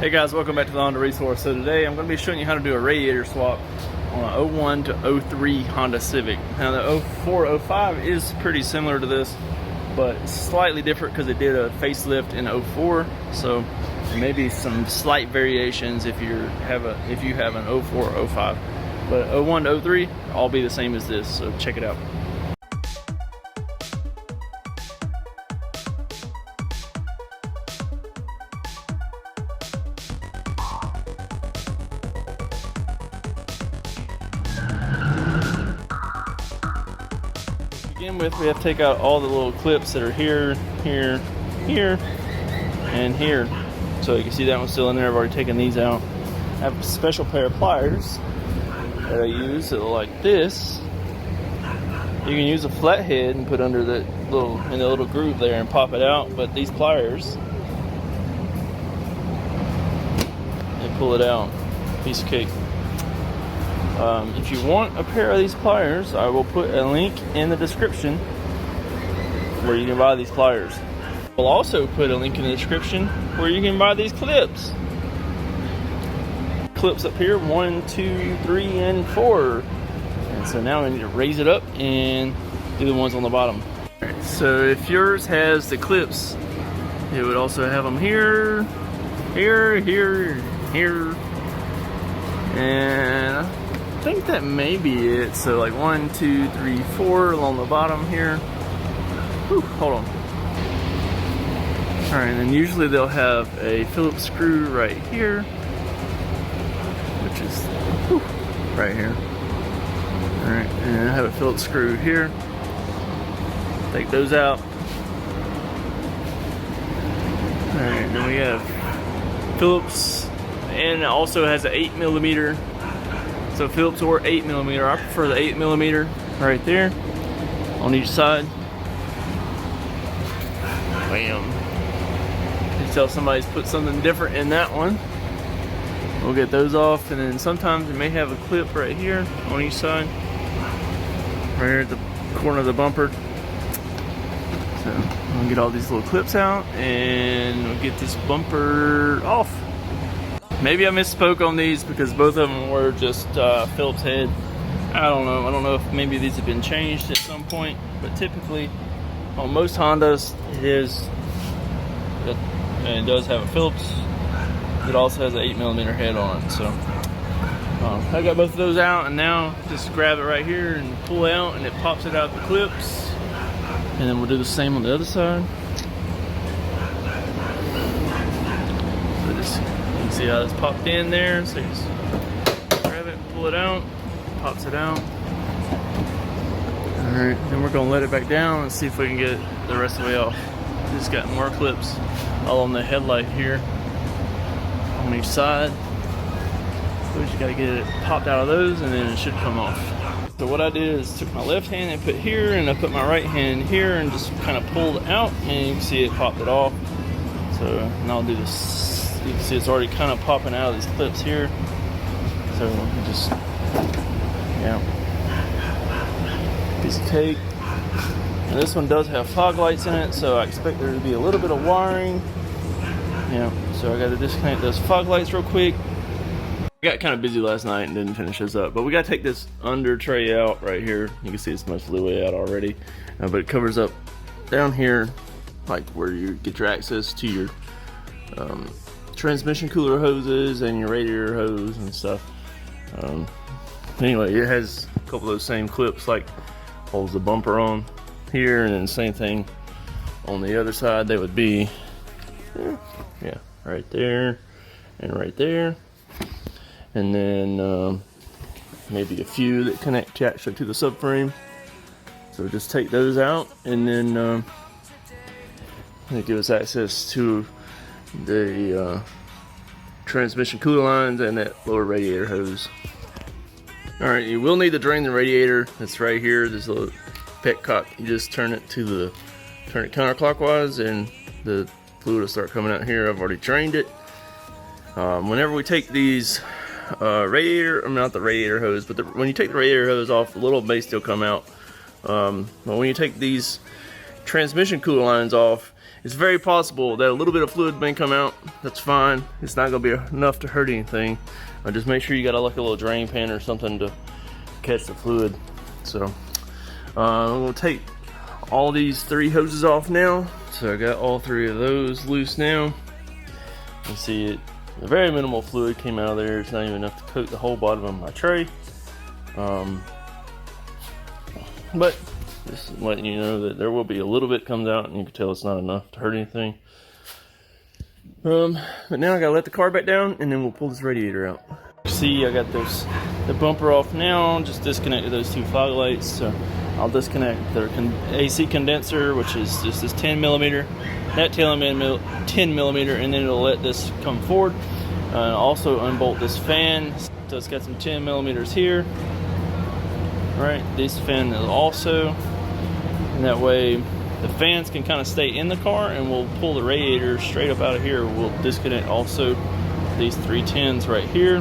Hey guys, welcome back to the Honda Resource. So today I'm going to be showing you how to do a radiator swap on an 01 to 03 Honda Civic. Now the 04, 05 is pretty similar to this, but slightly different because it did a facelift in 04. So maybe some slight variations if you have an 04 or 05. But 01 to 03 all be the same as this, so check it out. To begin with, we have to take out all the little clips that are here, here, here, and here. So you can see that one's still in there. I've already taken these out. I have a special pair of pliers that I use that look like this. You can use a flathead and put under the little groove there and pop it out, but these pliers, they pull it out. Piece of cake. If you want a pair of these pliers, I will put a link in the description where you can buy these pliers. We'll also put a link in the description where you can buy these clips. Clips up here, 1, 2, 3, and 4. And so now I need to raise it up and do the ones on the bottom. Alright, so if yours has the clips, it would also have them here, here, here, here, and I think that may be it. So like 1, 2, 3, 4 along the bottom here. Whew, hold on. Alright, and then usually they'll have a Phillips screw right here, which is right here. Alright, and I have a Phillips screw here. Take those out. Alright, then we have Phillips, and it also has an 8mm. So Phillips or 8mm. I prefer the 8mm right there on each side. Bam. You tell somebody's put something different in that one. We'll get those off, and then sometimes it may have a clip right here on each side, right here at the corner of the bumper. So we'll get all these little clips out, and we'll get this bumper off. Maybe I misspoke on these because both of them were just Phillips head. I don't know if maybe these have been changed at some point, but typically on most Hondas it is. And it does have a Phillips. It also has an 8mm head on it. So I got both of those out, and now just grab it right here and pull out, and it pops it out the clips. And then we'll do the same on the other side. So just, you can see how it's popped in there. So you just grab it, pull it out, pops it out. All right, then we're gonna let it back down and see if we can get it the rest of the way off. Just got more clips all on the headlight here on each side. So we just gotta get it popped out of those, and then it should come off. So what I did is took my left hand and put here, and I put my right hand here and just kind of pulled out, and you can see it popped it off. So now I'll do this. You can see it's already kind of popping out of these clips here. So just, yeah, piece of cake. And this one does have fog lights in it, so I expect there to be a little bit of wiring. Yeah, so I got to disconnect those fog lights real quick. I got kind of busy last night and didn't finish this up, but we got to take this under tray out right here. You can see it's mostly way out already, but it covers up down here, like where you get your access to your transmission cooler hoses and your radiator hose and stuff. Anyway, it has a couple of those same clips, like holds the bumper on here, and then same thing on the other side. They would be, yeah, right there and right there, and then maybe a few that connect actually to the subframe. So just take those out, and then they give us access to the transmission cooler lines and that lower radiator hose. All right, you will need to drain the radiator. It's right here. There's a little petcock. You just turn it counterclockwise, and the fluid will start coming out here. I've already drained it. Whenever we take these not the radiator hose, but when you take the radiator hose off, a little may still come out. But when you take these transmission cooler lines off, it's very possible that a little bit of fluid may come out. That's fine. It's not gonna be enough to hurt anything. Just make sure you got like a little drain pan or something to catch the fluid. So I'm gonna take all these 3 hoses off now. So I got all 3 of those loose now. You see it, a very minimal fluid came out of there. It's not even enough to coat the whole bottom of my tray. But just letting you know that there will be a little bit comes out, and you can tell it's not enough to hurt anything. But now I gotta let the car back down, and then we'll pull this radiator out. See, I got the bumper off now. Just disconnected those 2 fog lights. So I'll disconnect the AC condenser, which is just this 10 millimeter, that tail end 10 millimeter, and then it'll let this come forward. Also unbolt this fan. So it's got some 10 millimeters here. Right, this fan is also, and that way the fans can kind of stay in the car, and we'll pull the radiator straight up out of here. We'll disconnect also these 3 10s right here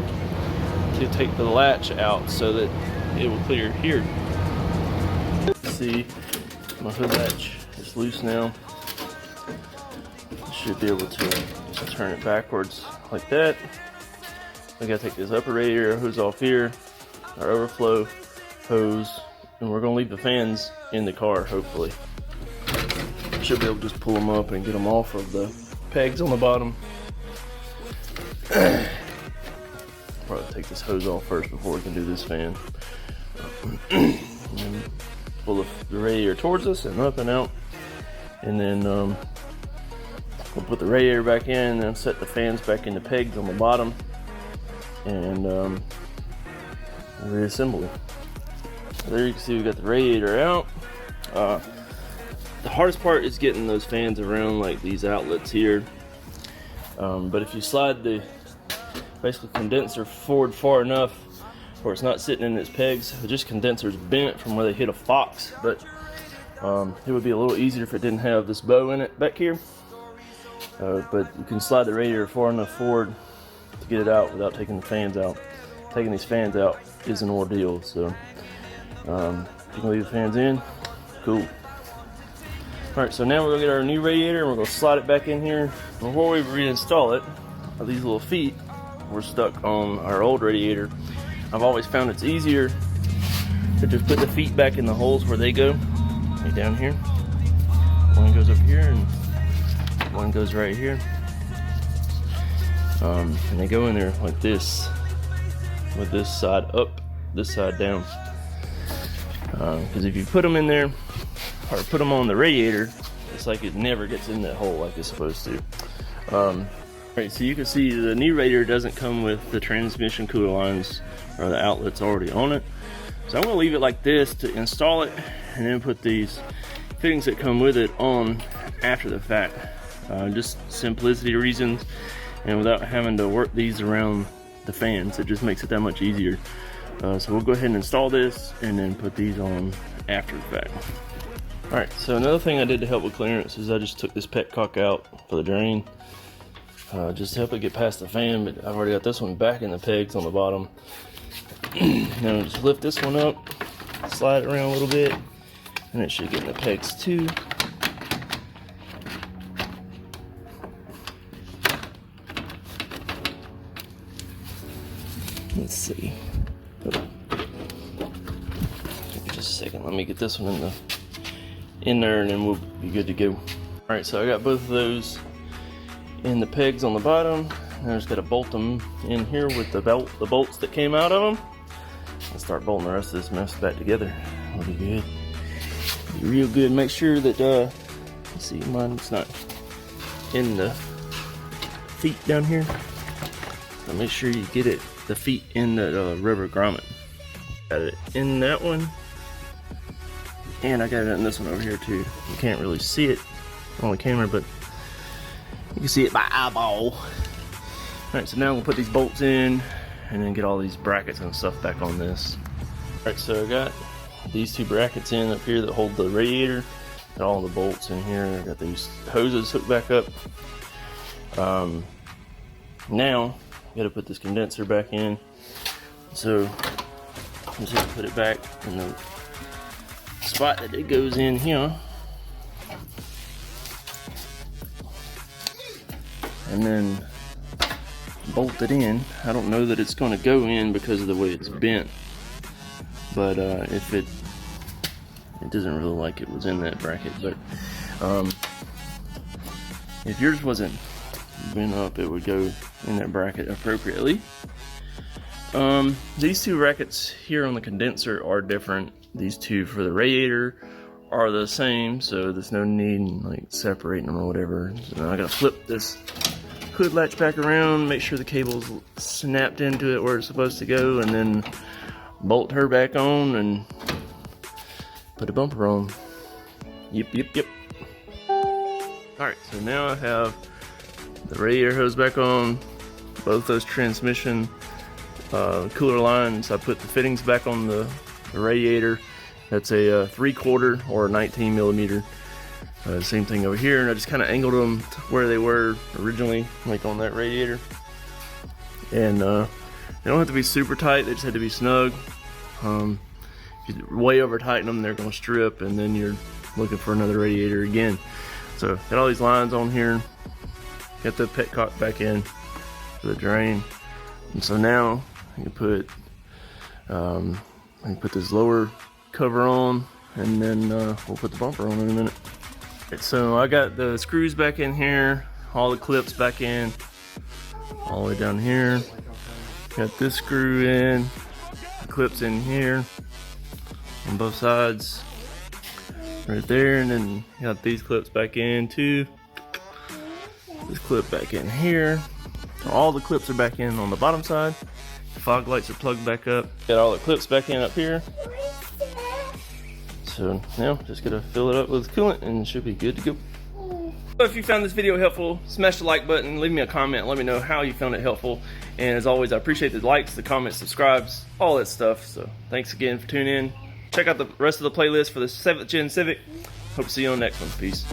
to take the latch out so that it will clear here. See, my hood latch is loose now. Should be able to just turn it backwards like that. We gotta take this upper radiator hose off here, our overflow hose, and we're gonna leave the fans in the car. Hopefully should be able to just pull them up and get them off of the pegs on the bottom. Probably take this hose off first before we can do this fan. And pull the radiator towards us and up and out, and then we'll put the radiator back in and then set the fans back in the pegs on the bottom, and reassemble it. There you can see we got the radiator out. The hardest part is getting those fans around like these outlets here. But if you slide the basically condenser forward far enough where it's not sitting in its pegs, the just condenser's bent from where they hit a fox. But it would be a little easier if it didn't have this bow in it back here. But you can slide the radiator far enough forward to get it out without taking the fans out. Taking these fans out is an ordeal, so you can leave the fans in, cool. Alright, so now we're going to get our new radiator and we're going to slide it back in here. Before we reinstall it, these little feet were stuck on our old radiator. I've always found it's easier to just put the feet back in the holes where they go, right down here. One goes up here and one goes right here. And they go in there like this, with this side up, this side down. Because if you put them in there, or put them on the radiator, it's like it never gets in that hole like it's supposed to. Right, so you can see the new radiator doesn't come with the transmission cooler lines or the outlets already on it. So I'm going to leave it like this to install it, and then put these fittings that come with it on after the fact. Just simplicity reasons, and without having to work these around the fans, it just makes it that much easier. So we'll go ahead and install this and then put these on after the fact. Alright, so another thing I did to help with clearance is I just took this petcock out for the drain, just to help it get past the fan. But I've already got this one back in the pegs on the bottom. Now just lift this one up, slide it around a little bit, and it should get in the pegs too. Let's see. Just a second, let me get this one in there, and then we'll be good to go. Alright, so I got both of those in the pegs on the bottom. I just got to bolt them in here with the bolts that came out of them, and start bolting the rest of this mess back together. That'll be good. Be real good. Make sure that let's see, mine's not in the feet down here. So make sure you get the feet in the rubber grommet. Got it in that one, and I got it in this one over here too. You can't really see it on the camera, but you can see it by eyeball. Alright, so now we'll put these bolts in and then get all these brackets and stuff back on this. Alright, so I got these 2 brackets in up here that hold the radiator. Got all the bolts in here. I got these hoses hooked back up. Now I gotta put this condenser back in. So I'm just gonna put it back in the spot that it goes in here. and then bolt it in. I don't know that it's going to go in because of the way it's bent, but if it doesn't really like it was in that bracket, but if yours wasn't bent up, it would go in that bracket appropriately. These two brackets here on the condenser are different. These two for the radiator are the same, so there's no need in like separating them or whatever. So I gotta flip this hood latch back around, make sure the cable's snapped into it where it's supposed to go, and then bolt her back on and put a bumper on. Yep. Alright, so now I have the radiator hose back on, both those transmission cooler lines. I put the fittings back on the radiator. That's a 3/4 or a 19 millimeter. Same thing over here, and I just kind of angled them to where they were originally, like on that radiator. And they don't have to be super tight, they just have to be snug. If you way over tighten them, they're going to strip, and then you're looking for another radiator again. So got all these lines on here, got the petcock back in for the drain, and so now you can put this lower cover on, and then we'll put the bumper on in a minute. So I got the screws back in here, all the clips back in, all the way down here. Got this screw in, the clips in here on both sides, right there, and then got these clips back in too. This clip back in here. All the clips are back in on the bottom side. The fog lights are plugged back up. Got all the clips back in up here. So now just gotta fill it up with coolant and it should be good to go. So if you found this video helpful, smash the like button, leave me a comment, let me know how you found it helpful. And as always, I appreciate the likes, the comments, subscribes, all that stuff. So thanks again for tuning in. Check out the rest of the playlist for the 7th Gen Civic. Hope to see you on the next one. Peace.